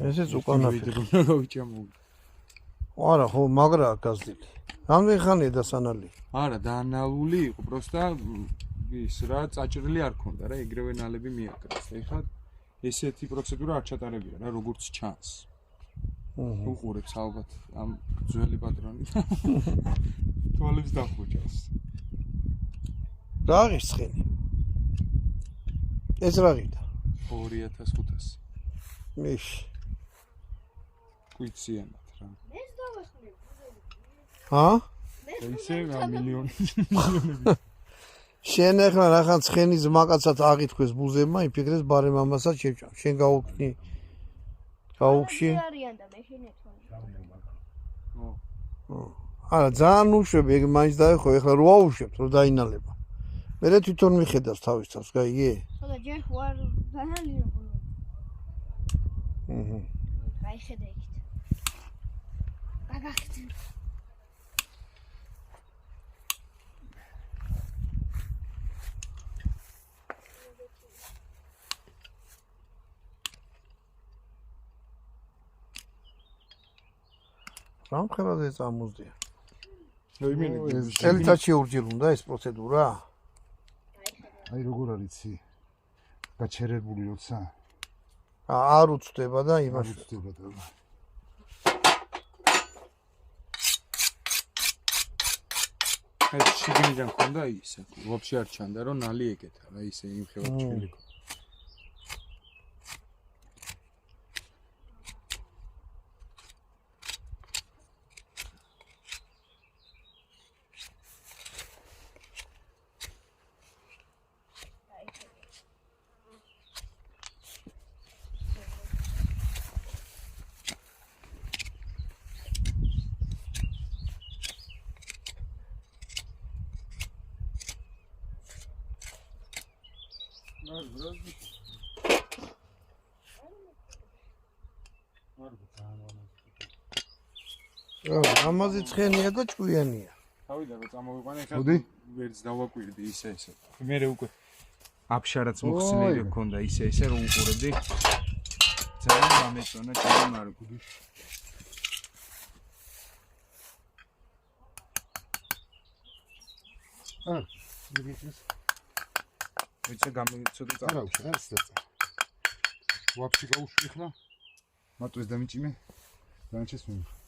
ესეც უკანაფი. გავიჭამო. არა, ხო, მაგრაა გაზრდილი. რამდენი ხანია დასანალი? არა, დაანალული იყო, პროსტა ის რა წაჭრილი არ ქონდა რა, ეგრევე ნალები მიაკრეს. ეხლა ესეთი პროცედურა არ ჩატარებია რა, როგორც ჩანს. უყურებს ალბათ ამ ძველი პატრონი. თვალებს დახუჭავს. რა არის ცხენი? ეს რა ღირდა? 2500. მიშ. კუიციანად რა. ეს დავახმები. ჰა? ისე მილიონი. შენ ახლა რახან ცხენის მაკაცად აღითქვეს ბუზებმა, იფიქრეს ბარე მამასაც შეჭამ. შენ გაუქნი. გაუქში. არიან და მე შენეთვალე. არა, ძალიან უშვები, ეგ მაინც დაეხო, ეხლა რო აუშვებთ, რო დაინალება. მე თვითონ მიხედავს თავის თავს, გაიგე? ხოდა ჯერ ვარ დანალია ბოლო. გაიხედა იქით. გაგახცენ. რამ ხელაზე წამოძდია? იმენი წელიწადში ორჯერ უნდა ეს პროცედურა? აი როგორ არის იცი? გაჩერებული როცა არ უცდება და იმაში. უცდება და ეს შიგნიდან ხონდა ისე, ვაფშე არ ჩანდა რომ ნალი ეკეთა რა, ისე იმხელა ჭვილი. ამაზე ცხენია და ჭკვიანია. თავიდან რო წამოვიყვანე, ხა ვერც დავაკვირდი ისე. მე უკვე აფშარაც მოხსნილი ჰქონდა ისე რომ უყურებდი. ძალიან გამეწონა ჩემი მარგული. მიგიწეს ეცე გამეცოდა წა. არა, ეს და ვაფშე გაუშვი ხლა. მატვეს და მიჭიმე. განჩეს მე.